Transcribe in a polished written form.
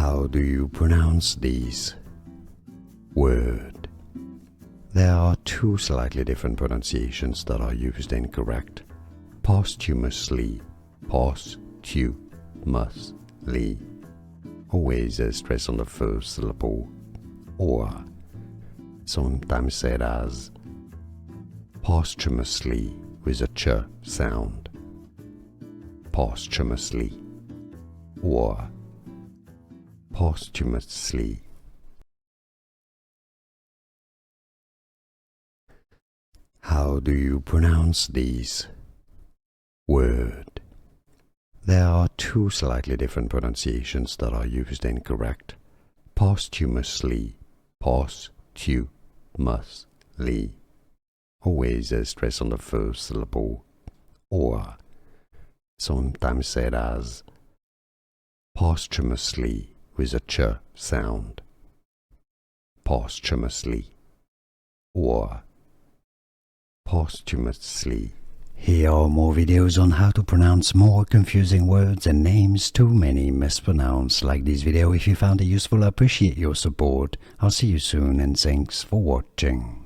How do you pronounce these? Word. There are two slightly different pronunciations that are used incorrect. Posthumously, posthumously. Always a stress on the first syllable, or sometimes said as posthumously with a ch sound. Posthumously, or posthumously. How do you pronounce these? Word. There are two slightly different pronunciations that are used incorrect. Posthumously, posthumously. Always a stress on the first syllable, or sometimes said as posthumously with a ch sound. Posthumously, or posthumously. Here are more videos on how to pronounce more confusing words and names too many mispronounced. Like this video if you found it useful. I appreciate your support. I'll see you soon and thanks for watching.